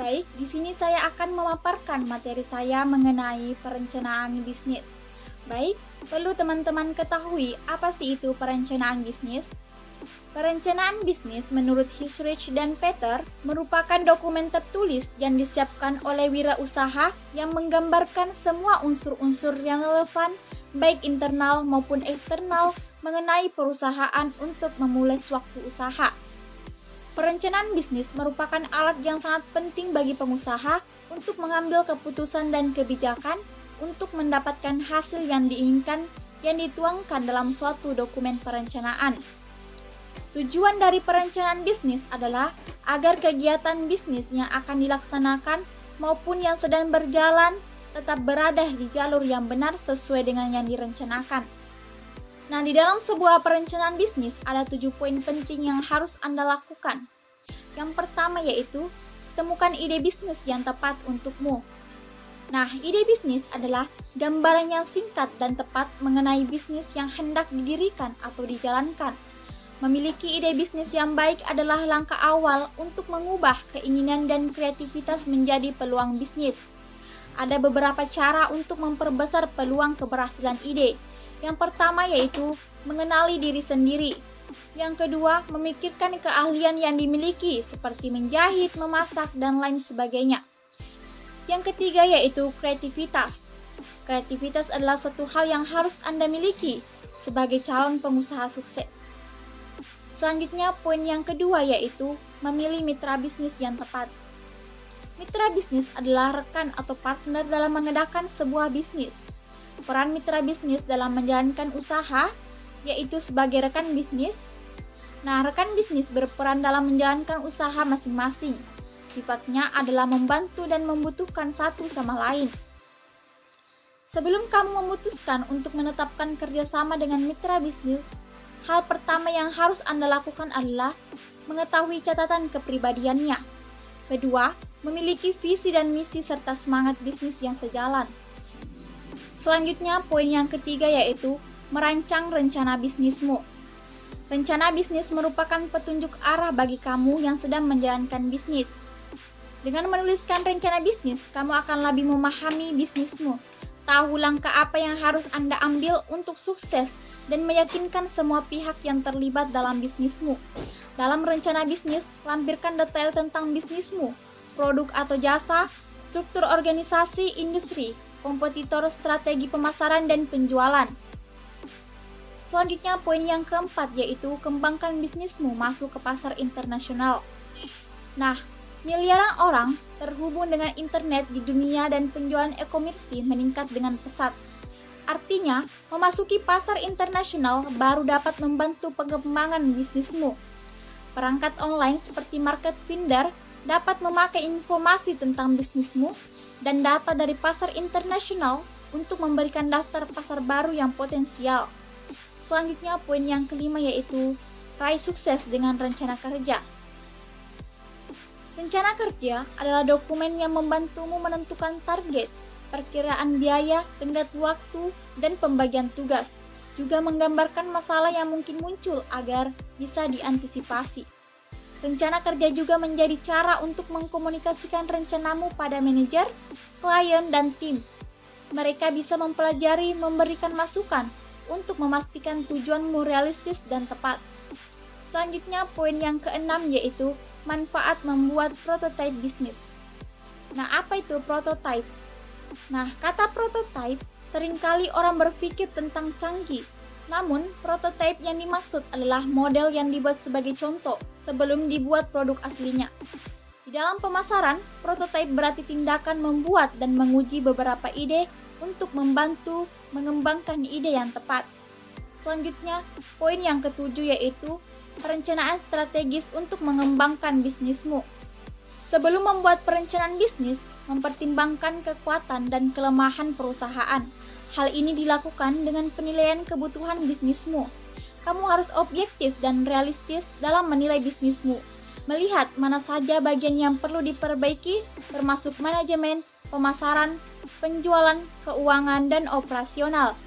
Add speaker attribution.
Speaker 1: Baik, di sini saya akan memaparkan materi saya mengenai perencanaan bisnis. Baik, perlu teman-teman ketahui apa sih itu perencanaan bisnis? Perencanaan bisnis menurut Hisrich dan Peter merupakan dokumen tertulis yang disiapkan oleh wirausaha yang menggambarkan semua unsur-unsur yang relevan, baik internal maupun eksternal, mengenai perusahaan untuk memulai suatu usaha. Perencanaan bisnis merupakan alat yang sangat penting bagi pengusaha untuk mengambil keputusan dan kebijakan untuk mendapatkan hasil yang diinginkan yang dituangkan dalam suatu dokumen perencanaan. Tujuan dari perencanaan bisnis adalah agar kegiatan bisnis yang akan dilaksanakan maupun yang sedang berjalan tetap berada di jalur yang benar sesuai dengan yang direncanakan. Nah, di dalam sebuah perencanaan bisnis ada 7 poin penting yang harus Anda lakukan. Yang pertama yaitu, temukan ide bisnis yang tepat untukmu. Nah, ide bisnis adalah gambaran yang singkat dan tepat mengenai bisnis yang hendak didirikan atau dijalankan. Memiliki ide bisnis yang baik adalah langkah awal untuk mengubah keinginan dan kreativitas menjadi peluang bisnis. Ada beberapa cara untuk memperbesar peluang keberhasilan ide. Yang pertama yaitu mengenali diri sendiri. Yang kedua, memikirkan keahlian yang dimiliki seperti menjahit, memasak, dan lain sebagainya. Yang ketiga yaitu kreativitas. Kreativitas adalah satu hal yang harus Anda miliki sebagai calon pengusaha sukses. Selanjutnya, poin yang kedua yaitu memilih mitra bisnis yang tepat. Mitra bisnis adalah rekan atau partner dalam mengadakan sebuah bisnis. Peran mitra bisnis dalam menjalankan usaha yaitu sebagai rekan bisnis. Nah, rekan bisnis berperan dalam menjalankan usaha masing-masing. Sifatnya adalah membantu dan membutuhkan satu sama lain. Sebelum kamu memutuskan untuk menetapkan kerjasama dengan mitra bisnis, hal pertama yang harus Anda lakukan adalah mengetahui catatan kepribadiannya. Kedua, memiliki visi dan misi serta semangat bisnis yang sejalan. Selanjutnya, poin yang ketiga yaitu merancang rencana bisnismu. Rencana bisnis merupakan petunjuk arah bagi kamu yang sedang menjalankan bisnis. Dengan menuliskan rencana bisnis, kamu akan lebih memahami bisnismu, tahu langkah apa yang harus Anda ambil untuk sukses, dan meyakinkan semua pihak yang terlibat dalam bisnismu. Dalam rencana bisnis, lampirkan detail tentang bisnismu, produk atau jasa, struktur organisasi, industri, kompetitor, strategi pemasaran, dan penjualan. Selanjutnya, poin yang keempat yaitu kembangkan bisnismu masuk ke pasar internasional. Nah, miliaran orang terhubung dengan internet di dunia dan penjualan e-commerce meningkat dengan pesat. Artinya, memasuki pasar internasional baru dapat membantu pengembangan bisnismu. Perangkat online seperti Market Finder dapat memakai informasi tentang bisnismu dan data dari pasar internasional untuk memberikan daftar pasar baru yang potensial. Selanjutnya, poin yang kelima yaitu raih sukses dengan rencana kerja. Rencana kerja adalah dokumen yang membantumu menentukan target, perkiraan biaya, tenggat waktu, dan pembagian tugas. Juga menggambarkan masalah yang mungkin muncul agar bisa diantisipasi. Rencana kerja juga menjadi cara untuk mengkomunikasikan rencanamu pada manajer, klien, dan tim. Mereka bisa mempelajari, memberikan masukan untuk memastikan tujuanmu realistis dan tepat. Selanjutnya, poin yang keenam yaitu manfaat membuat prototipe bisnis. Nah, apa itu prototipe? Nah, kata prototipe seringkali orang berpikir tentang canggih. Namun, prototipe yang dimaksud adalah model yang dibuat sebagai contoh sebelum dibuat produk aslinya. Di dalam pemasaran, prototipe berarti tindakan membuat dan menguji beberapa ide untuk membantu mengembangkan ide yang tepat. Selanjutnya, poin yang ketujuh yaitu perencanaan strategis untuk mengembangkan bisnismu. Sebelum membuat perencanaan bisnis, mempertimbangkan kekuatan dan kelemahan perusahaan. Hal ini dilakukan dengan penilaian kebutuhan bisnismu. Kamu harus objektif dan realistis dalam menilai bisnismu. Melihat mana saja bagian yang perlu diperbaiki, termasuk manajemen, pemasaran, penjualan, keuangan, dan operasional.